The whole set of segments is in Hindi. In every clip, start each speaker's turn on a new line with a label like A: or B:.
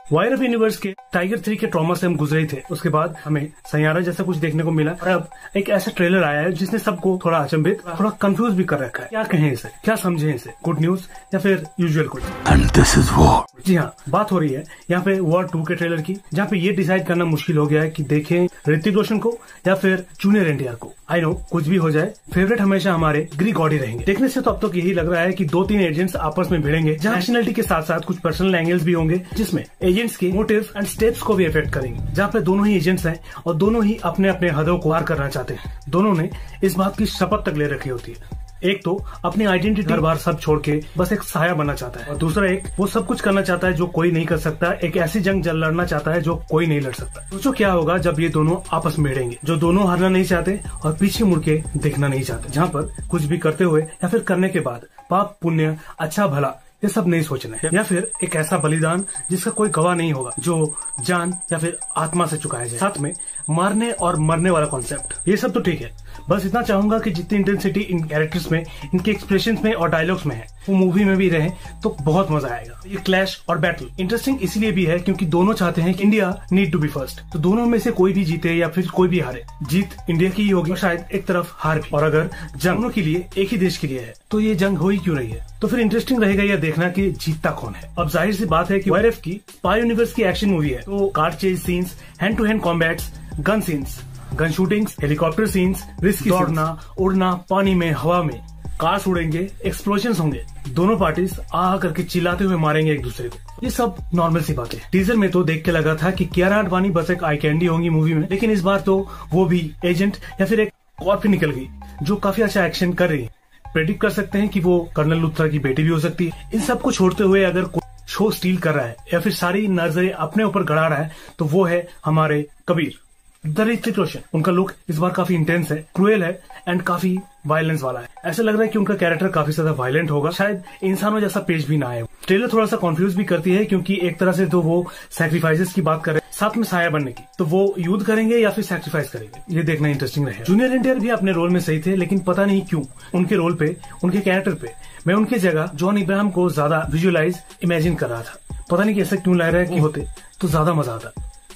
A: वायरफ यूनिवर्स के टाइगर 3 के ट्रॉमा से हम गुजरे थे, उसके बाद हमें सैयारा जैसा कुछ देखने को मिला और अब एक ऐसा ट्रेलर आया है जिसने सबको थोड़ा अचंभित, थोड़ा कंफ्यूज भी कर रखा है। क्या कहें इसे, क्या समझें इसे, गुड न्यूज या फिर यूजुअल कुछ।
B: And this is war.
A: जी हाँ, बात हो रही है यहाँ पे वॉर 2 के ट्रेलर की, जहाँ पे ये डिसाइड करना मुश्किल हो गया है कि देखें ऋतिक रोशन को या फिर जूनियर एनटीआर को। आई नो, कुछ भी हो जाए फेवरेट हमेशा हमारे ग्रीक गॉड ही रहेंगे। देखने से तो अब तक यही लग रहा है कि 2-3 एजेंट्स आपस में भिड़ेंगे, जहाँ एक्शनलिटी के साथ साथ कुछ पर्सनल एंगल्स भी होंगे जिसमें एजेंट्स के मोटिव एंड स्टेप्स को भी इफेक्ट करेंगे। जहाँ पे दोनों ही एजेंट्स हैं और दोनों ही अपने अपने हदों को पार करना चाहते हैं। दोनों ने इस बात की शपथ तक ले रखी होती है। एक तो अपनी आइडेंटिटी हर बार सब छोड़ के बस एक साया बनना चाहता है और दूसरा एक वो सब कुछ करना चाहता है जो कोई नहीं कर सकता, एक ऐसी जंग लड़ना चाहता है जो कोई नहीं लड़ सकता। सोचो क्या होगा जब ये दोनों आपस में भिड़ेंगे, जो दोनों हारना नहीं चाहते और पीछे मुड़ के देखना नहीं चाहते, जहाँ पर कुछ भी करते हुए या फिर करने के बाद पाप पुण्य अच्छा भला ये सब नहीं सोचना है, या फिर एक ऐसा बलिदान जिसका कोई गवाह नहीं होगा, जो जान या फिर आत्मा से चुकाया जाए। साथ में मारने और मरने वाला कॉन्सेप्ट, ये सब तो ठीक है। बस इतना चाहूंगा कि जितनी इंटेंसिटी इन कैरेक्टर्स में, इनके एक्सप्रेशंस में और डायलॉग्स में है वो मूवी में भी रहे तो बहुत मजा आएगा। ये क्लैश और बैटल इंटरेस्टिंग इसलिए भी है क्योंकि दोनों चाहते हैं कि India need to be first, तो दोनों में से कोई भी जीते या फिर कोई भी हारे, जीत इंडिया की ही होगी और शायद एक तरफ हार भी। और अगर जंग दोनों के लिए, एक ही देश के लिए है, तो ये जंग हो ही क्यों रही है। तो फिर इंटरेस्टिंग रहेगा यह देखना कि जीतता कौन है। अब जाहिर सी बात है कि वायरफ की स्पाई यूनिवर्स की एक्शन मूवी है, तो car chase scenes, hand to hand combats, gun scenes, gun shootings, helicopter scenes, risk, दौड़ना उड़ना, पानी में हवा में, कार्स उड़ेंगे, एक्सप्लोजन्स होंगे, दोनों पार्टीज आ करके चिल्लाते हुए मारेंगे एक दूसरे को। ये सब नॉर्मल सी बातें। टीजर में तो देख के लगा था कि कियारा आडवाणी बस एक आई कैंडी होंगी मूवी में, लेकिन इस बार तो वो भी एजेंट या फिर एक कॉर्प निकल गई जो काफी अच्छा एक्शन कर रही है। प्रेडिक्ट कर सकते हैं कि वो कर्नल लुथरा की बेटी भी हो सकती है। इन सब को छोड़ते हुए अगर कोई शो स्टील कर रहा है या फिर सारी नजरें अपने ऊपर गड़ा रहा है तो वो है हमारे कबीर, द ऋतिक रोशन। उनका लुक इस बार काफी इंटेंस है, क्रूएल है एंड काफी वायलेंस वाला है। ऐसा लग रहा है कि उनका कैरेक्टर काफी ज्यादा वायलेंट होगा, शायद इंसानों जैसा पेश भी ना आए। ट्रेलर थोड़ा सा कंफ्यूज भी करती है क्योंकि एक तरह से तो वो सैक्रिफाइसेस की बात कर रहे हैं, साथ में साया बनने की, तो वो युद्ध करेंगे या फिर सैक्रिफाइस करेंगे, ये देखना इंटरेस्टिंग रहेगा। जूनियर एनटीआर भी अपने रोल में सही थे, लेकिन पता नहीं क्यों उनके रोल पे, उनके कैरेक्टर पे मैं उनकी जगह जॉन इब्राहिम को ज्यादा विजुअलाइज इमेजिन कर रहा था। पता नहीं कैसे क्यों लग रहा है कि होते तो ज्यादा मजा आता।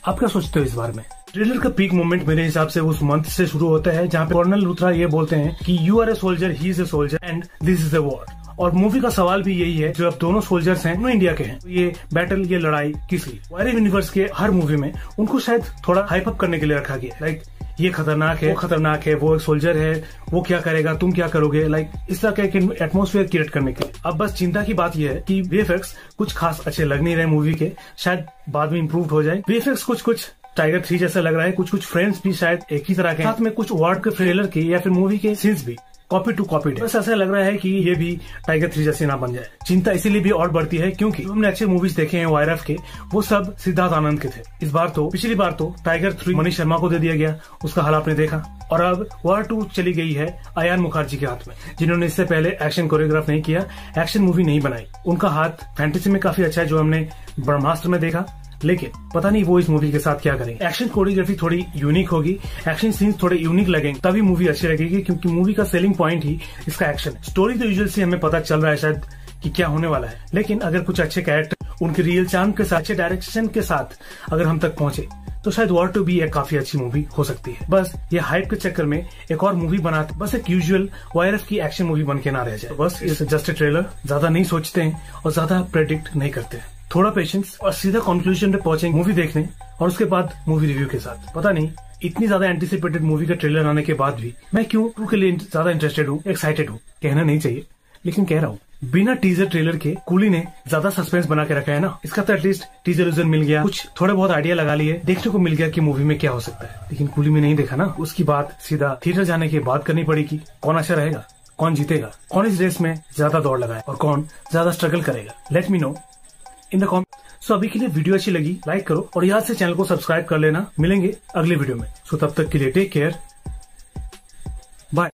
A: आप क्या सोचते हो इस बारे में? ट्रेलर का पीक मोमेंट मेरे हिसाब से उस मंथ से शुरू होता है जहाँ पे कर्नल लुथरा ये बोलते हैं कि you are a soldier, he is a soldier and this is a war. और मूवी का सवाल भी यही है, जो अब दोनों सोल्जर्स हैं दोनों इंडिया के हैं, तो ये बैटल, ये लड़ाई किस लिए? वायरफ यूनिवर्स के हर मूवी में उनको शायद थोड़ा हाइप अप करने के लिए रखा गया, लाइक ये खतरनाक है, वो खतरनाक है, वो एक सोल्जर है, वो क्या करेगा, तुम क्या करोगे, लाइक इस तरह के एटमोस्फेयर क्रिएट करने के लिए। अब बस चिंता की बात यह है कि वीएफएक्स कुछ खास अच्छे लग नहीं रहे मूवी के, शायद बाद में इम्प्रूव हो जाए। वीएफएक्स कुछ टाइगर 3 जैसा लग रहा है, कुछ फ्रेम्स भी शायद एक ही तरह के, साथ में कुछ वर्ड के ट्रेलर के या फिर मूवी के सीन्स भी कॉपी टू कॉपी है। बस ऐसा लग रहा है कि ये भी टाइगर 3 जैसे ना बन जाए। चिंता इसीलिए भी और बढ़ती है क्योंकि हमने अच्छे मूवीज देखे हैं वायरफ के, वो सब सिद्धार्थ आनंद के थे। इस बार तो, पिछली बार तो टाइगर 3 मनीष शर्मा को दे दिया गया, उसका हाल आपने देखा। और अब वॉर 2 चली गई है अयान मुखर्जी के हाथ में, जिन्होंने इससे पहले एक्शन कोरियोग्राफ नहीं किया, एक्शन मूवी नहीं बनाई। उनका हाथ फैंटेसी में काफी अच्छा है, जो हमने ब्रह्मास्त्र में देखा, लेकिन पता नहीं वो इस मूवी के साथ क्या करेंगे। एक्शन कोरियोग्राफी थोड़ी यूनिक होगी, एक्शन सीन्स थोड़े यूनिक लगेंगे, तभी मूवी अच्छी लगेगी, क्योंकि मूवी का सेलिंग पॉइंट ही इसका एक्शन है। स्टोरी तो यूजुअल से हमें पता चल रहा है शायद कि क्या होने वाला है, लेकिन अगर कुछ अच्छे कैरेक्टर, उनके रियल चार्म के साथ, अच्छे डायरेक्शन के साथ अगर हम तक पहुंचे तो शायद वॉर 2 भी एक काफी अच्छी मूवी हो सकती है। बस ये हाइप के चक्कर में एक और मूवी बनाते, बस एक यूजुअल वायरफ की एक्शन मूवी बन के ना रह जाए। बस इस जस्ट ट्रेलर, ज्यादा नहीं सोचते हैं और ज्यादा प्रेडिक्ट नहीं करते हैं, थोड़ा पेशेंस और सीधा कंक्लूजन पे पहुंचेंगे मूवी देखने और उसके बाद मूवी रिव्यू के साथ। पता नहीं इतनी ज्यादा एंटिसिपेटेड मूवी का ट्रेलर आने के बाद भी मैं क्यों 2 के लिए ज्यादा इंटरेस्टेड हूँ, एक्साइटेड हूँ। कहना नहीं चाहिए लेकिन कह रहा हूँ। बिना टीजर ट्रेलर के कूली ने ज्यादा सस्पेंस बना के रखा है ना, इसका तो एटलीस्ट टीजर यूजर मिल गया, कुछ थोड़े बहुत आइडिया लगा लिए, देखने को मिल गया कि मूवी में क्या हो सकता है। लेकिन कूली में नहीं देखा ना, उसकी बात सीधा थिएटर जाने के बाद करनी पड़ेगी। कौन अच्छा रहेगा, कौन जीतेगा, कौन इस रेस में ज्यादा दौड़ लगाए और कौन ज्यादा स्ट्रगल करेगा, let me know in the comment. So अभी के लिए वीडियो अच्छी लगी लाइक करो और याद से चैनल को सब्सक्राइब कर लेना। मिलेंगे अगले वीडियो में, सो तब तक के लिए टेक केयर, बाय।